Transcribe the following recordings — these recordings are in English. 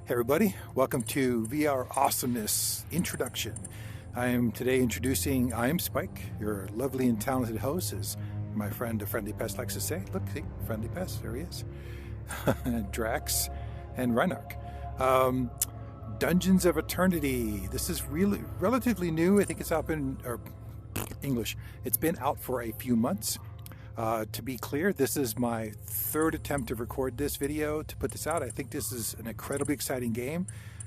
Hey everybody, welcome to VR Awesomeness Introduction. I am today introducing, I am Spike, your lovely and talented host, as my friend, the Friendly Pest likes to say. Look, see, Friendly Pest, there he is. Drax and Reinark. Dungeons of Eternity. This is really relatively new. I think it's out in English. It's been out for a few months. To be clear, this is my third attempt to record this video, to put this out. I think this is an incredibly exciting game.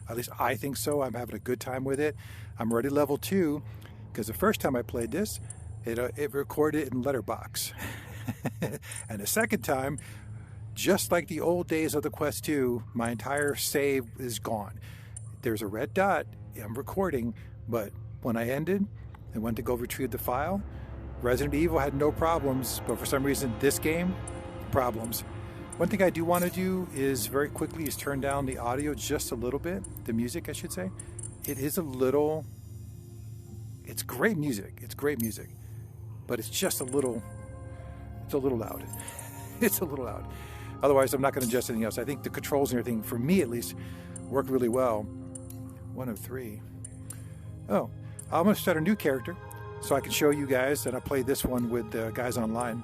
At least I think so. I'm having a good time with it. I'm already level 2 because the first time I played this, it recorded in letterbox. And the second time, just like the old days of the Quest 2, my entire save is gone. There's a red dot. I'm recording, but when I ended and went to go retrieve the file, Resident Evil had no problems, but for some reason this game, problems. One thing I do want to do is very quickly is turn down the audio just a little bit, the music I should say. It is a little, it's great music, but it's just a little loud. It's a little loud. Otherwise I'm not going to adjust anything else. I think the controls and everything, for me at least, work really well. 1 of 3. Oh, I'm going to start a new character, so I can show you guys, and I played this one with the guys online.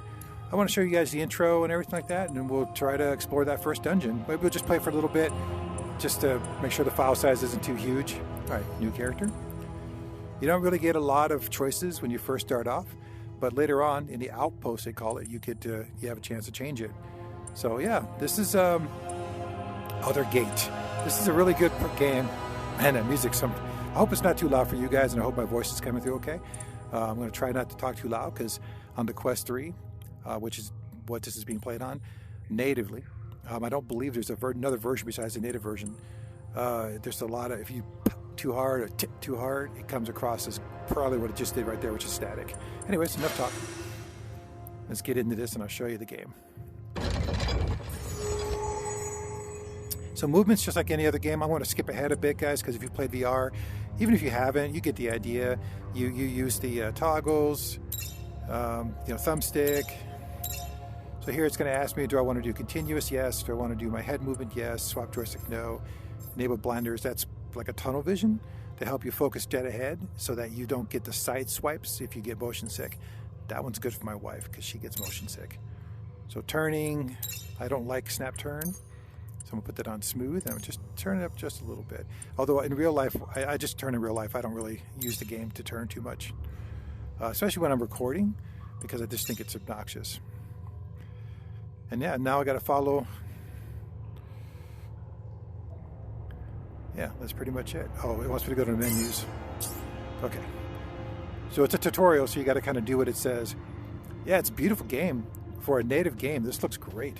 I want to show you guys the intro and everything like that, and then we'll try to explore that first dungeon. Maybe we'll just play for a little bit, just to make sure the file size isn't too huge. All right, new character. You don't really get a lot of choices when you first start off, but later on, in the outpost they call it, you have a chance to change it. So yeah, this is Other Gate. This is a really good game, and the music. I hope it's not too loud for you guys, and I hope my voice is coming through okay. I'm going to try not to talk too loud because on the Quest 3, which is what this is being played on, natively, I don't believe there's another version besides the native version. There's a lot of, if you too hard or tip too hard, it comes across as probably what it just did right there, which is static. Anyways, enough talk. Let's get into this and I'll show you the game. So movement's just like any other game. I want to skip ahead a bit, guys, because if you played VR, even if you haven't, you get the idea. You use the toggles, thumbstick. So here it's going to ask me, do I want to do continuous? Yes. Do I want to do my head movement? Yes. Swap joystick? No. Enable blinders. That's like a tunnel vision to help you focus dead ahead so that you don't get the side swipes if you get motion sick. That one's good for my wife because she gets motion sick. So turning, I don't like snap turn. I'm gonna put that on smooth and just turn it up just a little bit. Although in real life, I just turn in real life. I don't really use the game to turn too much, especially when I'm recording, because I just think it's obnoxious. And yeah, now I got to follow. Yeah, that's pretty much it. Oh, it wants me to go to the menus. Okay. So it's a tutorial, so you got to kind of do what it says. Yeah, it's a beautiful game. For a native game, this looks great.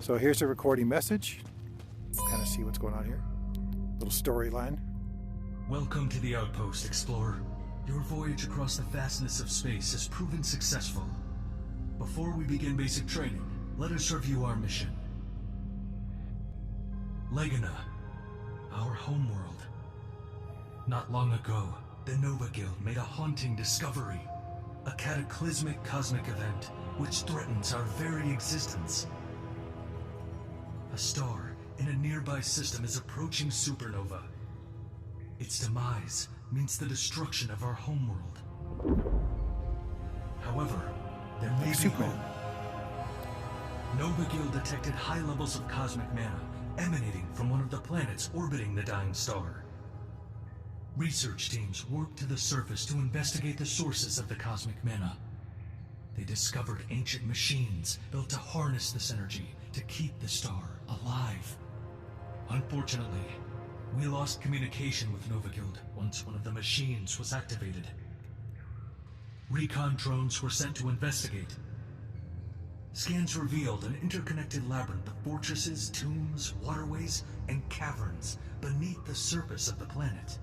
So here's a recording message. Kind of see what's going on here. Little storyline. Welcome to the Outpost, Explorer. Your voyage across the vastness of space has proven successful. Before we begin basic training, let us review our mission. Legana, our homeworld. Not long ago, the Nova Guild made a haunting discovery. A cataclysmic cosmic event which threatens our very existence. A star in a nearby system is approaching supernova. Its demise means the destruction of our homeworld. However, there may be hope. Nova Guild detected high levels of cosmic mana emanating from one of the planets orbiting the dying star. Research teams worked to the surface to investigate the sources of the cosmic mana. They discovered ancient machines built to harness this energy to keep the star alive. Unfortunately, we lost communication with Nova Guild once one of the machines was activated. Recon drones were sent to investigate. Scans revealed an interconnected labyrinth of fortresses, tombs, waterways, and caverns beneath the surface of the planet.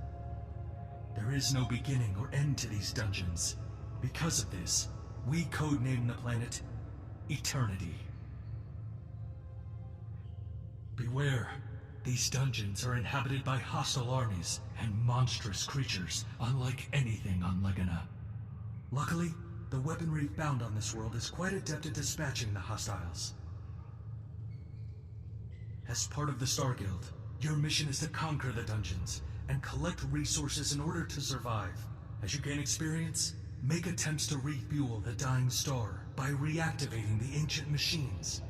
There is no beginning or end to these dungeons. Because of this, we codenamed the planet Eternity. Beware, these dungeons are inhabited by hostile armies and monstrous creatures, unlike anything on Legana. Luckily, the weaponry found on this world is quite adept at dispatching the hostiles. As part of the Star Guild, Your mission is to conquer the dungeons and collect resources in order to survive. As you gain experience, make attempts to refuel the dying star by reactivating the ancient machines.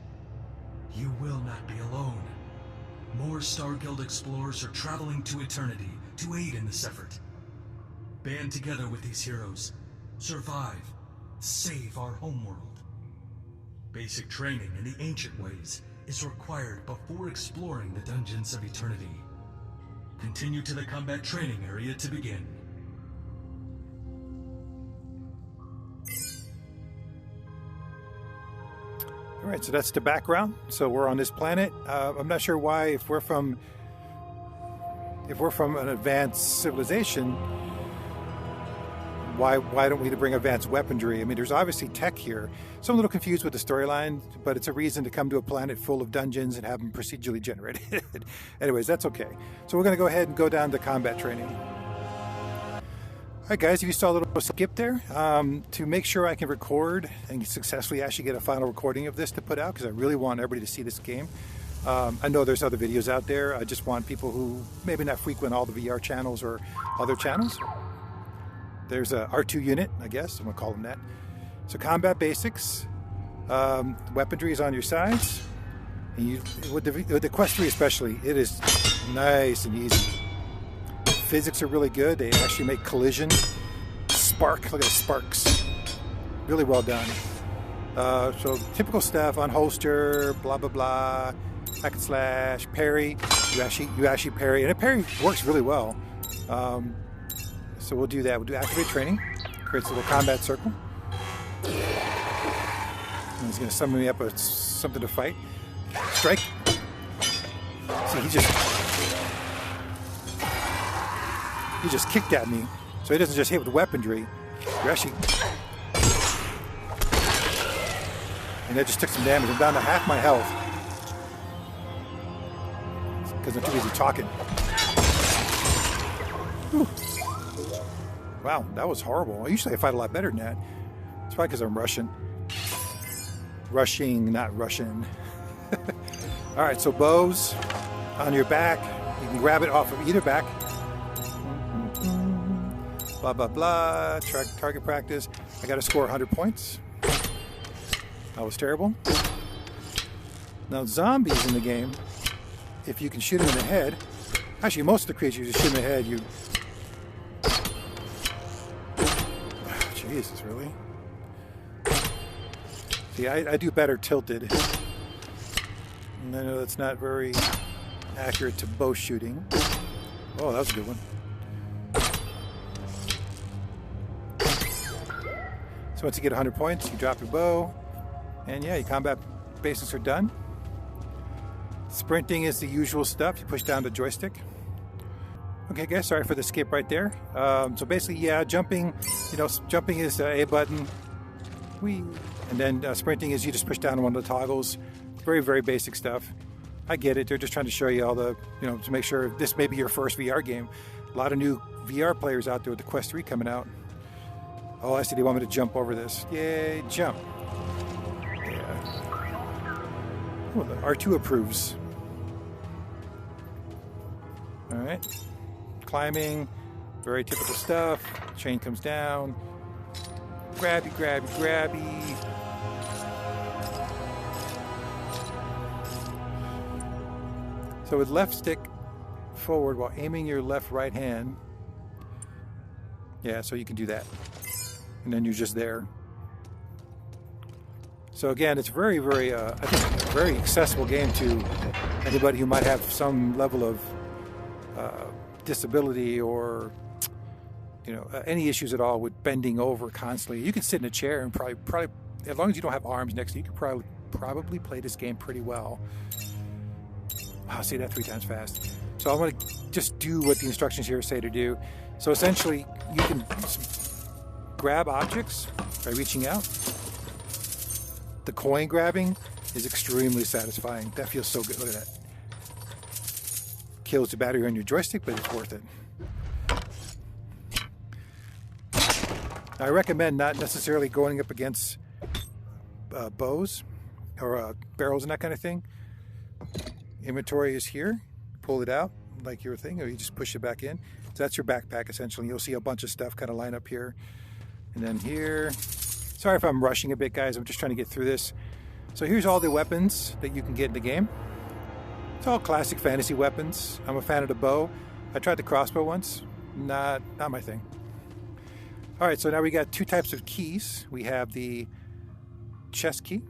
You will not be alone. More Star Guild explorers are traveling to eternity to aid in this effort. Band together with these heroes. Survive. Save our homeworld. Basic training in the ancient ways is required before exploring the dungeons of eternity. Continue to the combat training area to begin. All right, so that's the background. So we're on this planet. I'm not sure why, if we're from an advanced civilization, why don't we bring advanced weaponry? I mean, there's obviously tech here. So I'm a little confused with the storyline, but it's a reason to come to a planet full of dungeons and have them procedurally generated. Anyways, that's okay. So we're going to go ahead and go down to combat training. All right, guys, if you saw a little skip there, to make sure I can record and successfully actually get a final recording of this to put out, because I really want everybody to see this game. I know there's other videos out there. I just want people who maybe not frequent all the VR channels or other channels. There's a R2 unit, I guess. I'm going to call them that. So combat basics. Weaponry is on your sides. And with the Quest 3 especially, it is nice and easy. Physics are really good. They actually make collision spark. Look at the sparks. Really well done. So typical stuff, unholster, blah, blah, blah. Hack and slash, parry. You actually parry. And a parry works really well. So we'll do that. We'll do activate training. Creates a little combat circle. And he's going to summon me up with something to fight. Strike. See, he just kicked at me. So he doesn't just hit with weaponry. You're actually... And that just took some damage. I'm down to half my health. Because I'm too busy talking. Whew. Wow, that was horrible. Usually I fight a lot better than that. It's probably because I'm Russian. Rushing, not Russian. Alright, so bows on your back. You can grab it off of either back. Blah, blah, blah. Target practice. I got to score 100 points. That was terrible. Now, zombies in the game, if you can shoot them in the head, actually, most of the creatures you shoot in the head, you... Jesus, really? See, I do better tilted. And I know that's not very accurate to bow shooting. Oh, that was a good one. So once you get 100 points, you drop your bow. And yeah, your combat basics are done. Sprinting is the usual stuff. You push down the joystick. Okay, guys, sorry for the skip right there. So basically, yeah, jumping, jumping is A button. Whee. And then sprinting is you just push down one of the toggles. Very, very basic stuff. I get it. They're just trying to show you all the, to make sure this may be your first VR game. A lot of new VR players out there with the Quest 3 coming out. Oh, I see they want me to jump over this. Yay, jump. Yeah. Oh, the R2 approves. All right. Climbing, very typical stuff. Chain comes down. Grabby, grabby, grabby. So with left stick forward while aiming your right hand. Yeah, so you can do that. And then you're just there. So again, it's very, very, I think, a very accessible game to anybody who might have some level of disability or, any issues at all with bending over constantly. You can sit in a chair and probably, as long as you don't have arms next to you, you can probably play this game pretty well. I'll say that 3 times fast. So I'm going to just do what the instructions here say to do. So essentially, you can grab objects by reaching out. The coin grabbing is extremely satisfying. That feels so good. Look at that. Kills the battery on your joystick, but it's worth it. Now, I recommend not necessarily going up against bows or barrels and that kind of thing. Inventory is here. pull it out like your thing, or you just push it back in. So that's your backpack essentially. You'll see a bunch of stuff kind of line up here. And then here, sorry if I'm rushing a bit, guys. I'm just trying to get through this. So here's all the weapons that you can get in the game. It's all classic fantasy weapons. I'm a fan of the bow. I tried the crossbow once. Not my thing. All right, so now we got two types of keys. We have the chest key.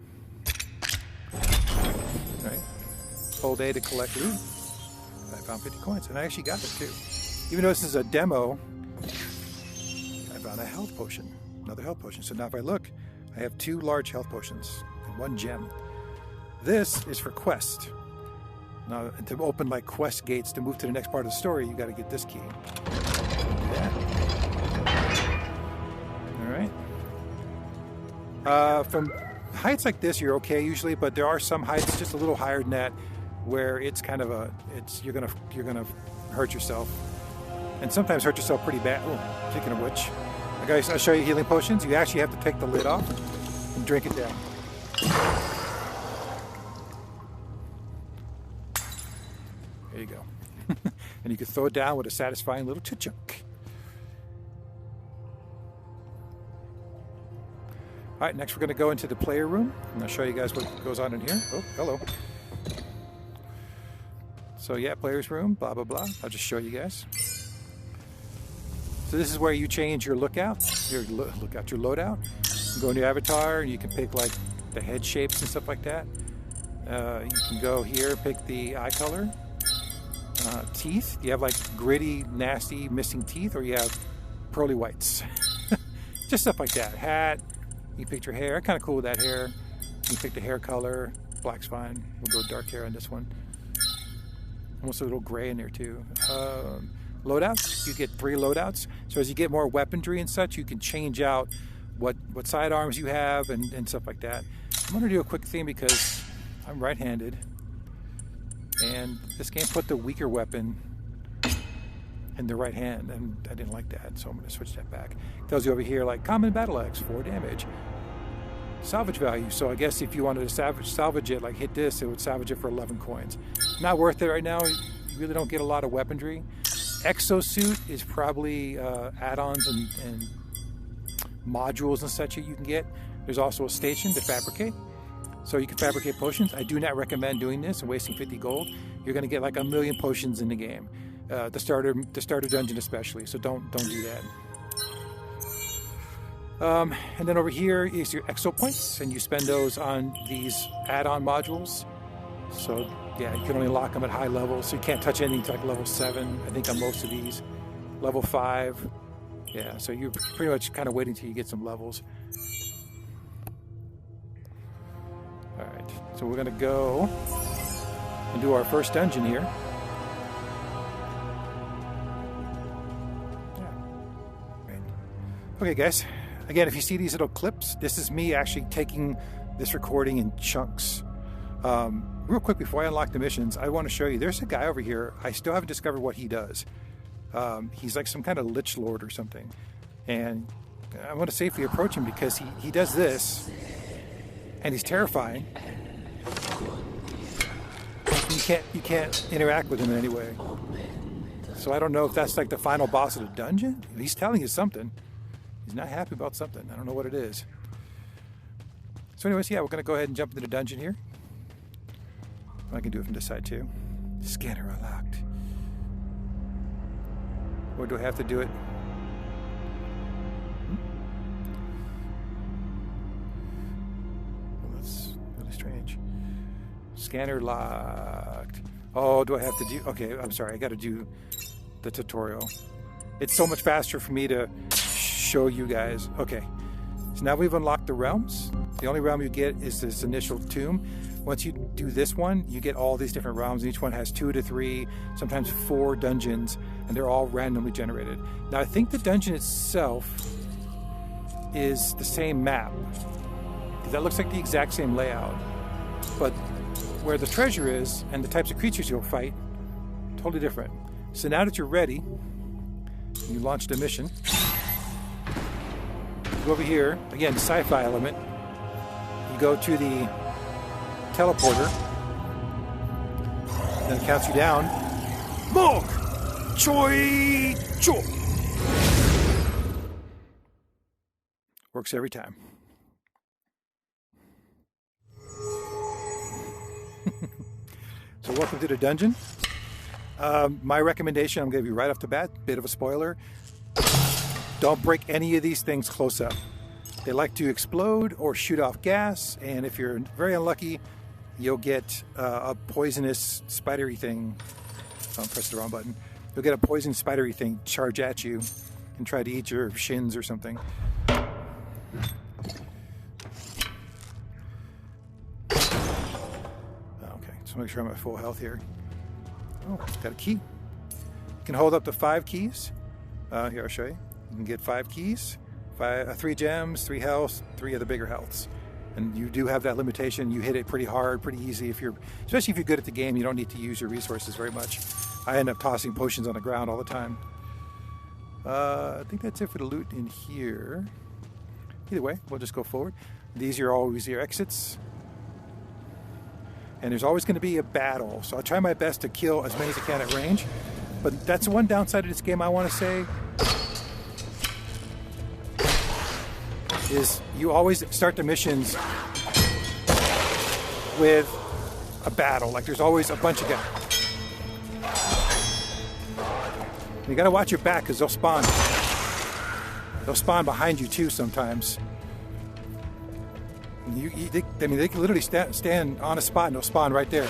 All right. Hold A to collect loot. I found 50 coins, and I actually got it too. Even though this is a demo, I found a health potion, another health potion. So now if I look, I have 2 large health potions and 1 gem. This is for quest. Now to open like quest gates to move to the next part of the story, you got to get this key. Yeah. All right. From heights like this, you're okay usually, but there are some heights just a little higher than that, where it's kind of you're gonna hurt yourself, and sometimes hurt yourself pretty bad. Oh, speaking of which, guys, I'll show you healing potions. You actually have to take the lid off and drink it down. There you go. And you can throw it down with a satisfying little chunk. All right, next we're going to go into the player room, and I'll show you guys what goes on in here. Oh, hello. So yeah, player's room, blah, blah, blah. I'll just show you guys. So this is where you change your loadout. You can go into your avatar, and you can pick like the head shapes and stuff like that. You can go here, pick the eye color. Teeth, you have like gritty, nasty, missing teeth, or you have pearly whites. Just stuff like that. Hat. You picked your hair. Kind of cool with that hair. You pick the hair color. Black's fine. We'll go dark hair on this one. Almost a little gray in there too. Loadouts. You get 3 loadouts. So as you get more weaponry and such, you can change out what sidearms you have and stuff like that. I'm going to do a quick thing because I'm right-handed, and this game put the weaker weapon in the right hand, and I didn't like that, so I'm going to switch that back. It tells you over here like common battle axe, 4 damage. Salvage value, so I guess if you wanted to salvage it, like hit this, it would salvage it for 11 coins. Not worth it right now. You really don't get a lot of weaponry. Exosuit is probably add-ons and modules and such that you can get. There's also a station to fabricate, so you can fabricate potions. I do not recommend doing this and wasting 50 gold. You're going to get like 1 million potions in the game. The starter dungeon especially, so don't do that. And then over here is your exo points, and you spend those on these add-on modules. So yeah, you can only lock them at high levels, so you can't touch anything to like level 7, I think, on most of these. Level 5, yeah, so you're pretty much kind of waiting till you get some levels. All right, so we're gonna go and do our first dungeon here. Okay guys, again, if you see these little clips, this is me actually taking this recording in chunks. Real quick before I unlock the missions, I want to show you, there's a guy over here, I still haven't discovered what he does. He's like some kind of lich lord or something. And I want to safely approach him because he does this, and he's terrifying. You can't interact with him in any way. So I don't know if that's like the final boss of the dungeon. He's telling you something. He's not happy about something. I don't know what it is. So anyways, yeah, we're going to go ahead and jump into the dungeon here. I can do it from this side too. Scanner unlocked. Or do I have to do it? Well, that's really strange. Scanner locked. Oh, do I have to do... Okay, I'm sorry. I got to do the tutorial. It's so much faster for me to show you guys. Okay, so now we've unlocked the realms. The only realm you get is this initial tomb. Once you do this one, you get all these different realms. Each one has 2 to 3, sometimes 4 dungeons, and they're all randomly generated. Now I think the dungeon itself is the same map, because that looks like the exact same layout, but where the treasure is and the types of creatures you'll fight, totally different. So now that you're ready, you launch the mission. Go over here, again, the sci-fi element. You go to the teleporter, then it counts you down, Smoke! Choi! Choi! Works every time. So welcome to the dungeon. My recommendation, I'm going to give you right off the bat, bit of a spoiler. Don't break any of these things close up. They like to explode or shoot off gas, and if you're very unlucky, you'll get a poisonous spidery thing. Oh, I pressed the wrong button. You'll get a poison spidery thing charge at you and try to eat your shins or something. Okay, just make sure I'm at full health here. Oh, it's got a key. You can hold up to 5 keys. Here, I'll show you. You can get 5 keys, 3 gems, 3 health, 3 of the bigger healths. And you do have that limitation. You hit it pretty hard, pretty easy. Especially if you're good at the game, you don't need to use your resources very much. I end up tossing potions on the ground all the time. I think that's it for the loot in here. Either way, we'll just go forward. These are always your exits. And there's always going to be a battle. So I'll try my best to kill as many as I can at range. But that's one downside of this game I want to say. Is you always start the missions with a battle. Like there's always a bunch of guys. You gotta watch your back because they'll spawn. They'll spawn behind you too sometimes. They can literally stand on a spot and they'll spawn right there.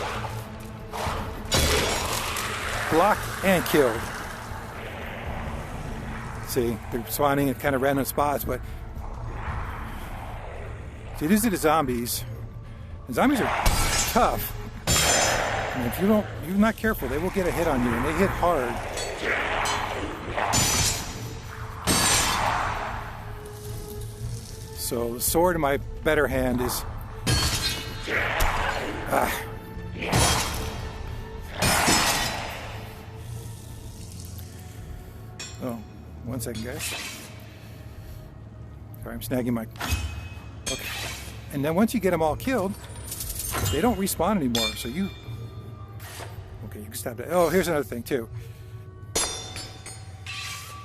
Blocked and killed. See, they're spawning at kind of random spots, but see, these are the zombies. And zombies are tough. And if you're not careful, they will get a hit on you, and they hit hard. So the sword in my better hand is... Oh, 1 second, guys. Sorry, I'm snagging my... Okay. And then once you get them all killed, they don't respawn anymore. So you... Okay, you can stop that. Oh, here's another thing, too.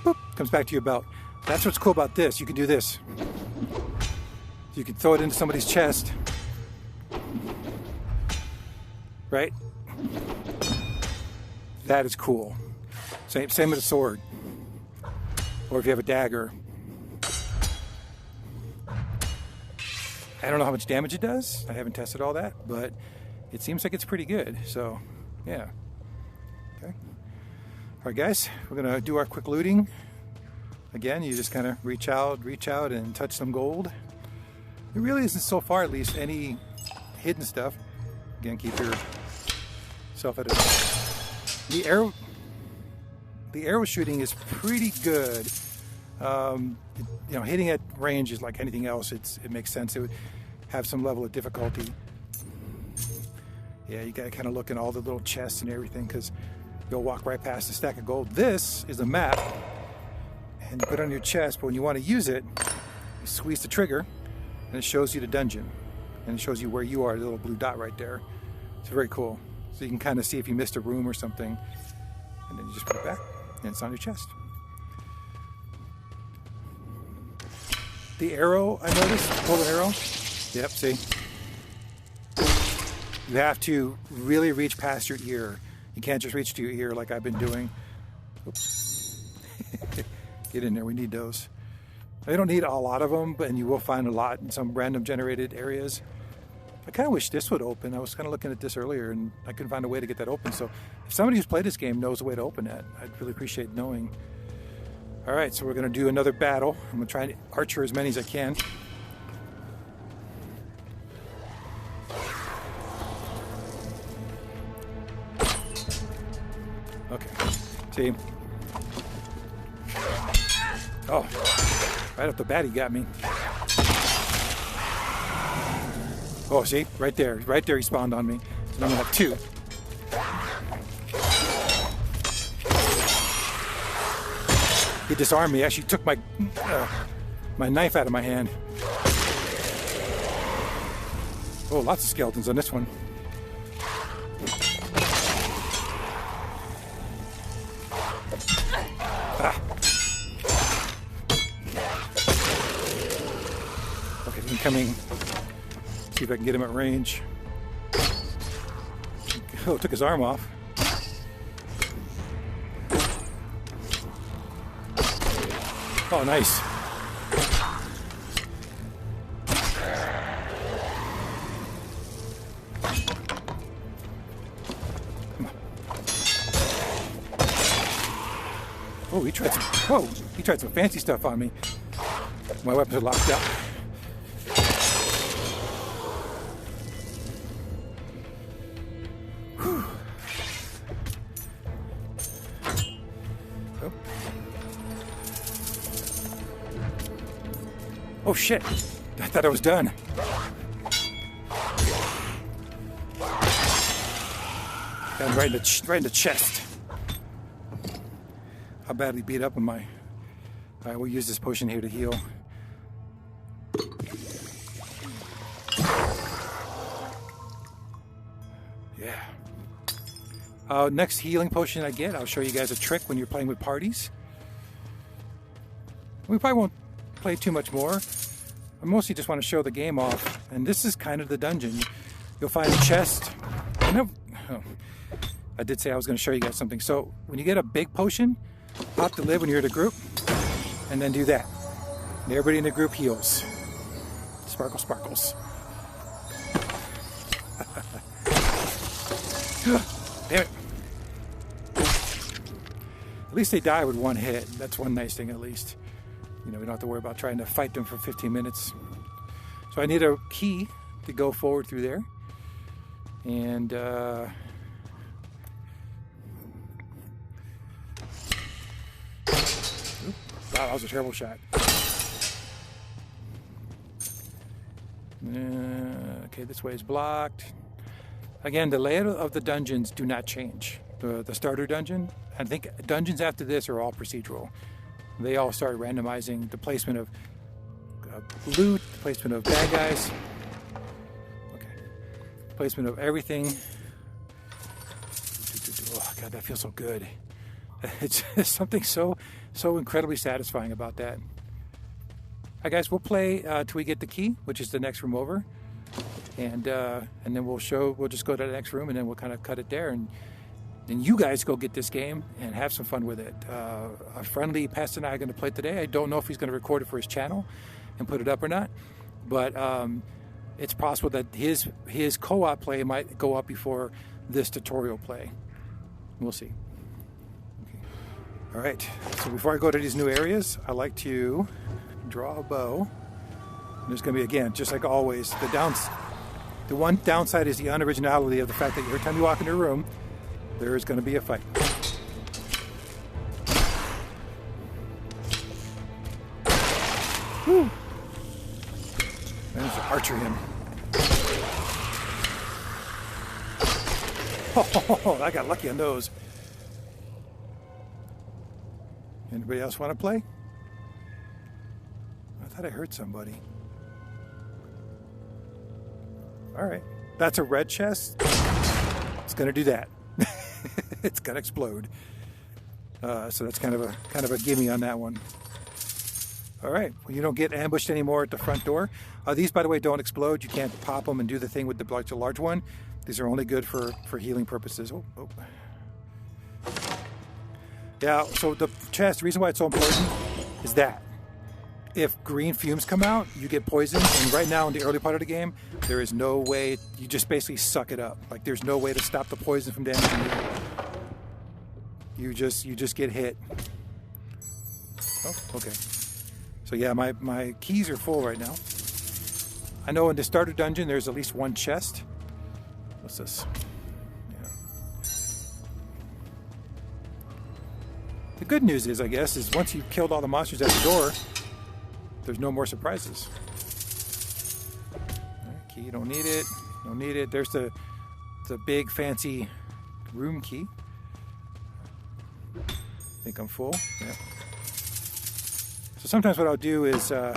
Boop, comes back to your belt. That's what's cool about this. You can do this. You can throw it into somebody's chest. Right? That is cool. Same with a sword. Or if you have a dagger. I don't know how much damage it does. I haven't tested all that, but it seems like it's pretty good. So, yeah. Okay. All right, guys. We're going to do our quick looting. Again, you just kind of reach out and touch some gold. There really isn't, so far at least, any hidden stuff. Again, keep yourself at a... The arrow shooting is pretty good. Hitting at range is like anything else. It makes sense. It would have some level of difficulty. Yeah, you got to kind of look in all the little chests and everything because you'll walk right past a stack of gold. This is a map, and you put it on your chest. But when you want to use it, you squeeze the trigger, and it shows you the dungeon, and it shows you where you are. The little blue dot right there. It's very cool. So you can kind of see if you missed a room or something, and then you just put it back, and it's on your chest. The arrow, I noticed, pull the arrow. Yep, see? You have to really reach past your ear. You can't just reach to your ear like I've been doing. Oops. Get in there, we need those. I don't need a lot of them, and you will find a lot in some random generated areas. I kind of wish this would open. I was kind of looking at this earlier, and I couldn't find a way to get that open. So if somebody who's played this game knows a way to open that, I'd really appreciate knowing. All right, so we're going to do another battle. I'm going to try and archer as many as I can. Okay, see? Oh, right off the bat he got me. Oh, see? Right there he spawned on me. So I'm going to have 2. He disarmed me. Actually took my knife out of my hand. Oh, lots of skeletons on this one. coming. See if I can get him at range. Oh, took his arm off. Oh, nice. Come on. Oh, he tried some. Whoa, he tried some fancy stuff on me. My weapons are locked up. Oh shit! I thought I was done. Got him right in the chest. How badly beat up am I? Alright, we'll use this potion here to heal. Yeah. Next healing potion I get, I'll show you guys a trick when you're playing with parties. We probably won't play too much more. I mostly just want to show the game off, and this is kind of the dungeon. You'll find a chest. I did say I was going to show you guys something. So when you get a big potion, pop the lid when you're in a group, and then do that. And everybody in the group heals. Sparkle, sparkles. Damn it. At least they die with one hit. That's one nice thing, at least. You know, we don't have to worry about trying to fight them for 15 minutes. So I need a key to go forward through there. And, wow, that was a terrible shot. Okay, this way is blocked. Again, the layout of the dungeons do not change. The starter dungeon, I think dungeons after this are all procedural. They all start randomizing the placement of loot, the placement of bad guys, okay, placement of everything. Oh God, that feels so good. It's something so incredibly satisfying about that. Alright guys, we'll play till we get the key, which is the next room over, and then we'll just go to the next room, and then we'll kind of cut it there, and then you guys go get this game and have some fun with it. A friendly Pest and I are going to play today. I don't know if he's going to record it for his channel and put it up or not, but it's possible that his co-op play might go up before this tutorial play. We'll see. Okay. All right, so before I go to these new areas, I like to draw a bow. And there's going to be, again, just like always, the one downside is the unoriginality of the fact that every time you walk into a room, there is going to be a fight. Woo! Managed to archer him. Oh, I got lucky on those. Anybody else want to play? I thought I heard somebody. All right, that's a red chest. It's going to do that. It's gonna explode. So that's kind of a gimme on that one. All right, well, you don't get ambushed anymore at the front door. These, by the way, don't explode. You can't pop them and do the thing with the large one. These are only good for healing purposes. Oh. Yeah. So the chest. The reason why it's so important is that if green fumes come out, you get poisoned. And right now, in the early part of the game, there is no way. You just basically suck it up. Like there's no way to stop the poison from damaging you. You just get hit. Oh, okay. So yeah, my keys are full right now. I know in the starter dungeon there's at least one chest. What's this? Yeah. The good news is, I guess, is once you've killed all the monsters at the door, there's no more surprises. Right, key, don't need it. Don't need it. There's the big fancy room key. I think I'm full. Yeah. So sometimes what I'll do is, oh.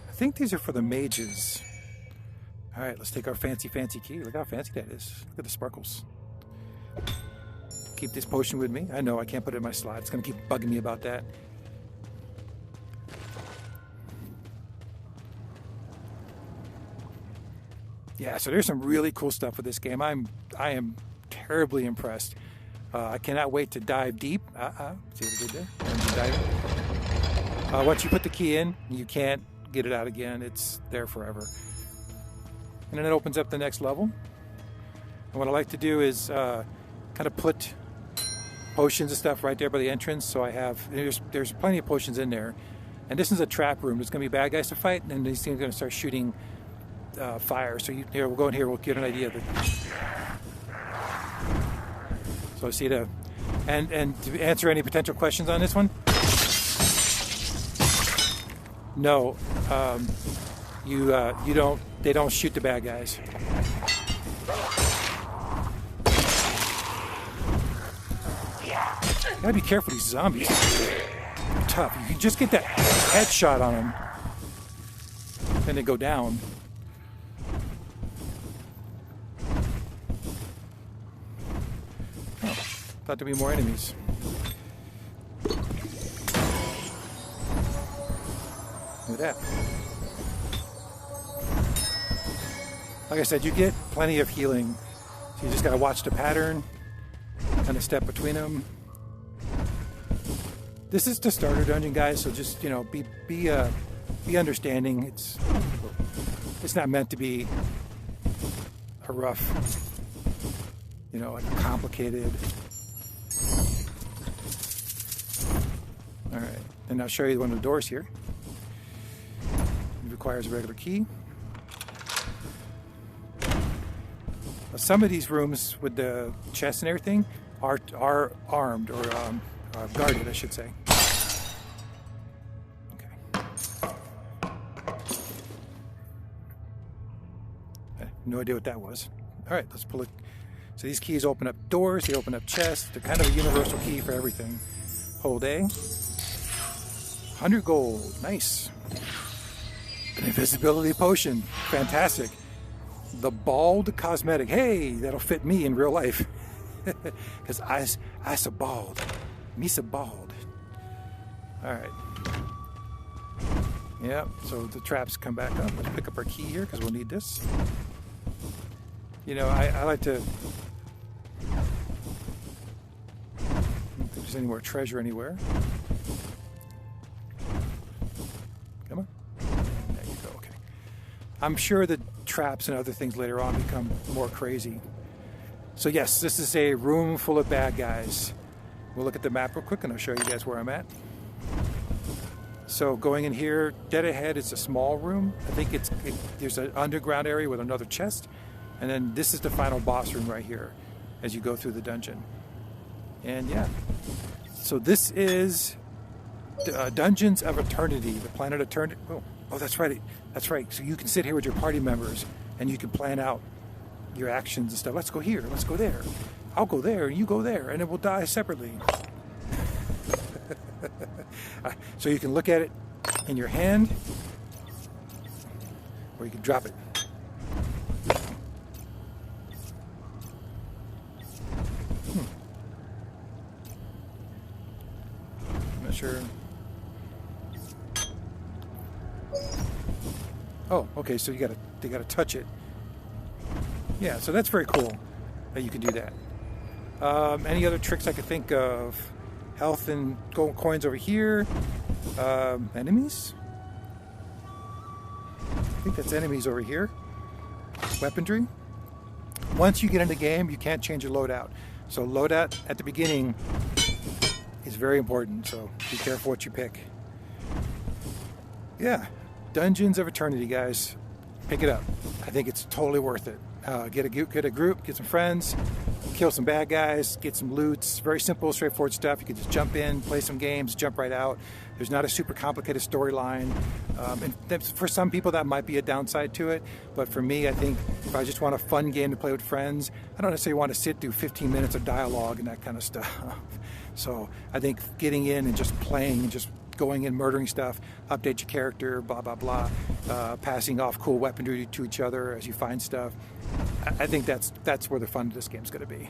I think these are for the mages. All right, let's take our fancy key. Look how fancy that is. Look at the sparkles. Keep this potion with me. I know I can't put it in my slot. It's going to keep bugging me about that. Yeah, so there's some really cool stuff with this game. I am terribly impressed. I cannot wait to dive deep. See what I did there? Once you put the key in, you can't get it out again. It's there forever. And then it opens up the next level. And what I like to do is kind of put potions and stuff right there by the entrance. So I have, there's plenty of potions in there. And this is a trap room. There's going to be bad guys to fight, and these things are going to start shooting fire. So here, we'll go in here, we'll get an idea of it. So see the, and to answer any potential questions on this one, no, they don't shoot the bad guys. You gotta be careful, these zombies. They're tough. You can just get that headshot on them, then they go down. Oh, thought there'd be more enemies. Look at that. Like I said, you get plenty of healing. So you just gotta watch the pattern, kind of step between them. This is the starter dungeon, guys. So just be understanding. It's not meant to be a rough, like a complicated. All right, and I'll show you one of the doors here. It requires a regular key. Some of these rooms with the chests and everything are armed or guarded, I should say. Okay. No idea what that was. All right, let's pull it. So these keys open up doors, they open up chests. They're kind of a universal key for everything. Hold A. 100 gold. Nice. An invisibility potion. Fantastic. The bald cosmetic. Hey, that'll fit me in real life. Because I so bald. Me so bald. All right. Yeah, so the traps come back up. Let's pick up our key here because we'll need this. I like to... I don't think there's any more treasure anywhere. Come on. There you go, okay. I'm sure that traps and other things later on become more crazy. So yes, this is a room full of bad guys. We'll look at the map real quick and I'll show you guys where I'm at. So going in here, dead ahead, it's a small room. I think there's an underground area with another chest. And then this is the final boss room right here as you go through the dungeon. And yeah, so this is Dungeons of Eternity, the planet Eternity. Oh, that's right. That's right. So you can sit here with your party members and you can plan out your actions and stuff. Let's go here. Let's go there. I'll go there and you go there, and then we'll die separately. So you can look at it in your hand, or you can drop it. I'm not sure. Oh, okay. So they gotta touch it. Yeah. So that's very cool that you can do that. Any other tricks I could think of? Health and gold coins over here. Enemies? I think that's enemies over here. Weaponry. Once you get in the game, you can't change your loadout. So loadout at the beginning is very important. So be careful what you pick. Yeah. Dungeons of Eternity, guys. Pick it up. I think it's totally worth it. Get a group, get some friends, kill some bad guys, get some loot. It's very simple, straightforward stuff. You can just jump in, play some games, jump right out. There's not a super complicated storyline. And for some people, that might be a downside to it. But for me, I think if I just want a fun game to play with friends, I don't necessarily want to sit through 15 minutes of dialogue and that kind of stuff. So I think getting in and just playing and just going and murdering stuff, update your character, blah, blah, blah, passing off cool weaponry to each other as you find stuff. I think that's where the fun of this game's going to be.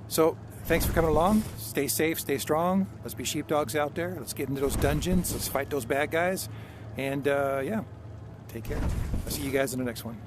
So thanks for coming along. Stay safe, stay strong. Let's be sheepdogs out there. Let's get into those dungeons. Let's fight those bad guys. And yeah, take care. I'll see you guys in the next one.